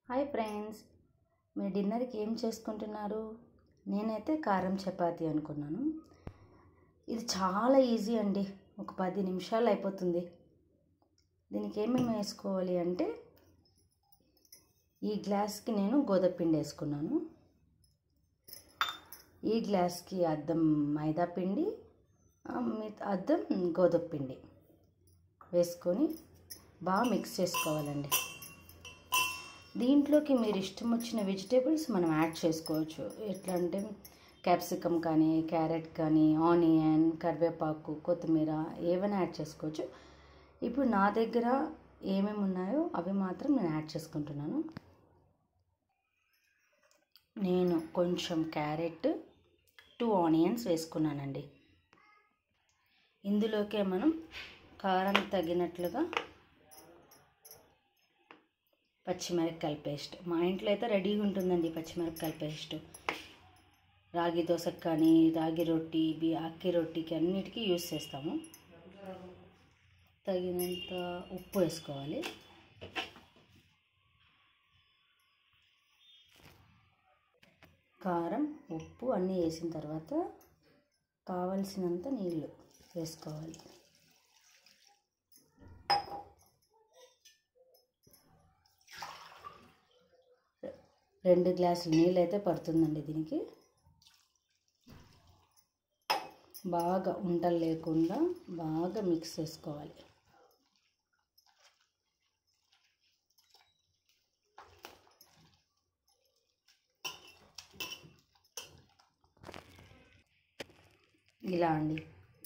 Hi friends, మీరు డిన్నర్కి ఏం చేసుకుంటున్నారు? నేనైతే కారం చపాతీ అనుకున్నాను. ఇది చాలా ఈజీ అండి, ఒక 10 నిమిషాలు అయిపోతుంది. దీనికి ఏమేమి వేసుకోవాలి అంటే, ఈ గ్లాస్కి నేను గోధుమ పిండి వేసుకున్నాను. ఈ గ్లాస్కి అద్దం మైదా పిండి, అద్దం గోధుమ పిండి వేసుకొని బాగా మిక్స్ చేసుకోవాలండి. దీంట్లోకి మీరు ఇష్టం వచ్చిన వెజిటేబుల్స్ మనం యాడ్ చేసుకోవచ్చు. ఎట్లా అంటే క్యాప్సికమ్ కానీ, క్యారెట్ కానీ, ఆనియన్, కరివేపాకు, కొత్తిమీర ఏమైనా యాడ్ చేసుకోవచ్చు. ఇప్పుడు నా దగ్గర ఏమేమి ఉన్నాయో అవి మాత్రం నేను యాడ్ చేసుకుంటున్నాను. నేను కొంచెం క్యారెట్, 2 ఆనియన్స్ వేసుకున్నానండి. ఇందులోకే మనం కారం తగినట్లుగా పచ్చిమిరపకాయల పేస్ట్, మా ఇంట్లో అయితే రెడీగా ఉంటుందండి పచ్చిమిరపకాయల పేస్ట్. రాగి దోశకు కానీ, రాగి రొట్టి, అక్కి రొట్టికి అన్నిటికీ యూస్ చేస్తాము. తగినంత ఉప్పు వేసుకోవాలి. కారం, ఉప్పు అన్నీ వేసిన తర్వాత కావలసినంత నీళ్ళు వేసుకోవాలి. 2 గ్లాసులు నీళ్ళు అయితే పడుతుందండి. దీనికి బాగా ఉండలు లేకుండా బాగా మిక్స్ చేసుకోవాలి. ఇలా అండి,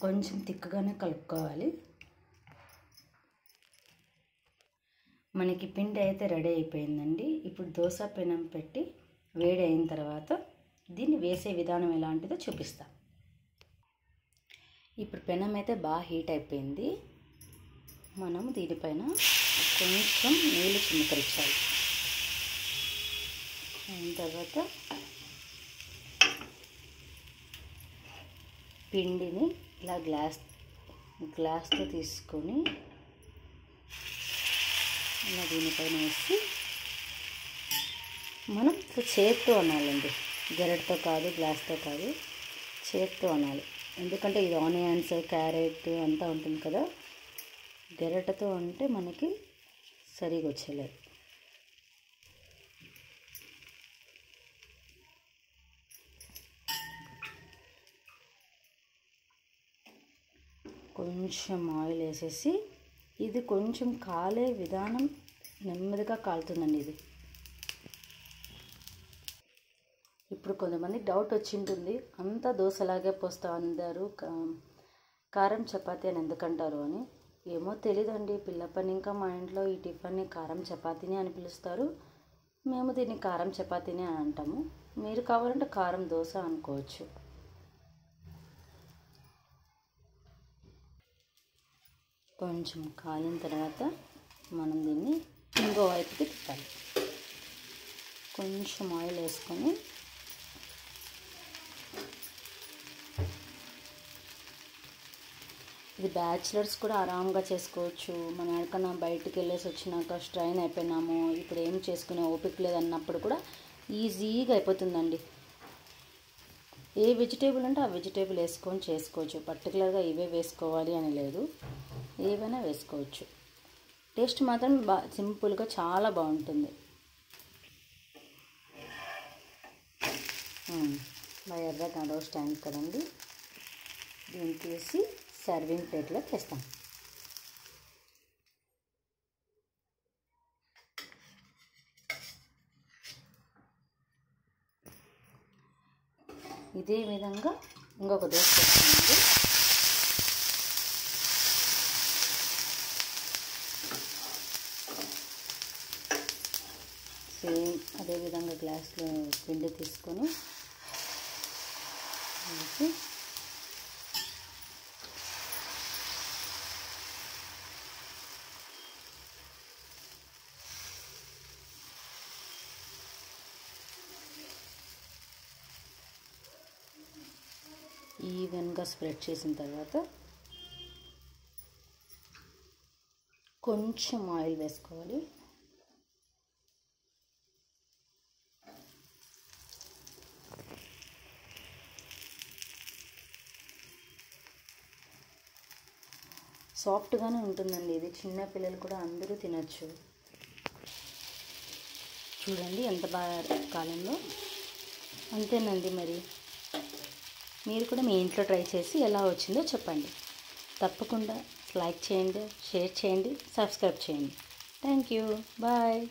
కొంచెం తిక్కగానే కలుపుకోవాలి. మనకి పిండి అయితే రెడీ అయిపోయిందండి. ఇప్పుడు దోశ పెనం పెట్టి వేడి అయిన తర్వాత దీన్ని వేసే విధానం ఎలాంటిదో చూపిస్తా. ఇప్పుడు పెనం అయితే బాగా హీట్ అయిపోయింది. మనం దీనిపైన కొంచెం నీళ్ళు చిమ్మకరించాలి. అయిన తర్వాత పిండిని ఇలా గ్లాస్తో తీసుకొని ఇలా దీనిపైన వేసి మనం చేత్తో అనాలండి. గరిటతో కాదు, గ్లాస్తో కాదు, చేత్తో అనాలి. ఎందుకంటే ఇది ఆనియన్స్, క్యారెట్ అంతా ఉంటుంది కదా. గరిటతో అంటే మనకి సరిగా వచ్చేలేదు. కొంచెం ఆయిల్ వేసేసి, ఇది కొంచెం కాలే విధానం నెమ్మదిగా కాలుతుందండి. ఇది ఇప్పుడు కొంతమంది డౌట్ వచ్చి ఉంటుంది, అంతా దోశలాగే పోస్తా అందరూ కారం చపాతీ అని ఎందుకంటారు అని. ఏమో తెలీదండి, పిల్లప్పని ఇంకా మా ఇంట్లో ఈ టిఫిన్ని కారం చపాతీని అని పిలుస్తారు. మేము దీన్ని కారం చపాతీని అని అంటాము. మీరు కావాలంటే కారం దోశ అనుకోవచ్చు. కొంచెం కాలిన తర్వాత మనం దీన్ని ఇంకో వైపుకి తిప్పాలి. కొంచెం ఆయిల్ వేసుకొని ఇది బ్యాచిలర్స్ కూడా ఆరాంగా చేసుకోవచ్చు. మనం ఎక్కడికన్నా బయటికి వెళ్ళేసి వచ్చినాక స్ట్రైన్ అయిపోయినాము, ఇప్పుడు ఏం చేసుకునే ఓపిక లేదన్నప్పుడు కూడా ఈజీగా అయిపోతుందండి. ఏ వెజిటేబుల్ అంటే ఆ వెజిటేబుల్ వేసుకొని చేసుకోవచ్చు. పర్టికులర్గా ఇవే వేసుకోవాలి అని లేదు, ఏవైనా వేసుకోవచ్చు. టేస్ట్ మాత్రం సింపుల్గా చాలా బాగుంటుంది. బాగా ఎర్రగా రోస్ట్ అయింది కదండి. దీన్ని తీసి సర్వింగ్ ప్లేట్లో వేస్తాం. ఇదే విధంగా ఇంకొక దోశ వేస్తామండి. సేమ్ అదేవిధంగా గ్లాస్లో పిండి తీసుకొని వేసి ఈవెన్గా స్ప్రెడ్ చేసిన తర్వాత కొంచెం ఆయిల్ వేసుకోవాలి. సాఫ్ట్గానే ఉంటుందండి. ఇది చిన్న పిల్లలు కూడా అందరూ తినచ్చు. చూడండి ఎంత బాగా కాలంలో. అంతేనండి. మరి మీరు కూడా మీ ఇంట్లో ట్రై చేసి ఎలా వచ్చిందో చెప్పండి. తప్పకుండా లైక్ చేయండి, షేర్ చేయండి, సబ్స్క్రైబ్ చేయండి. Thank you. బాయ్.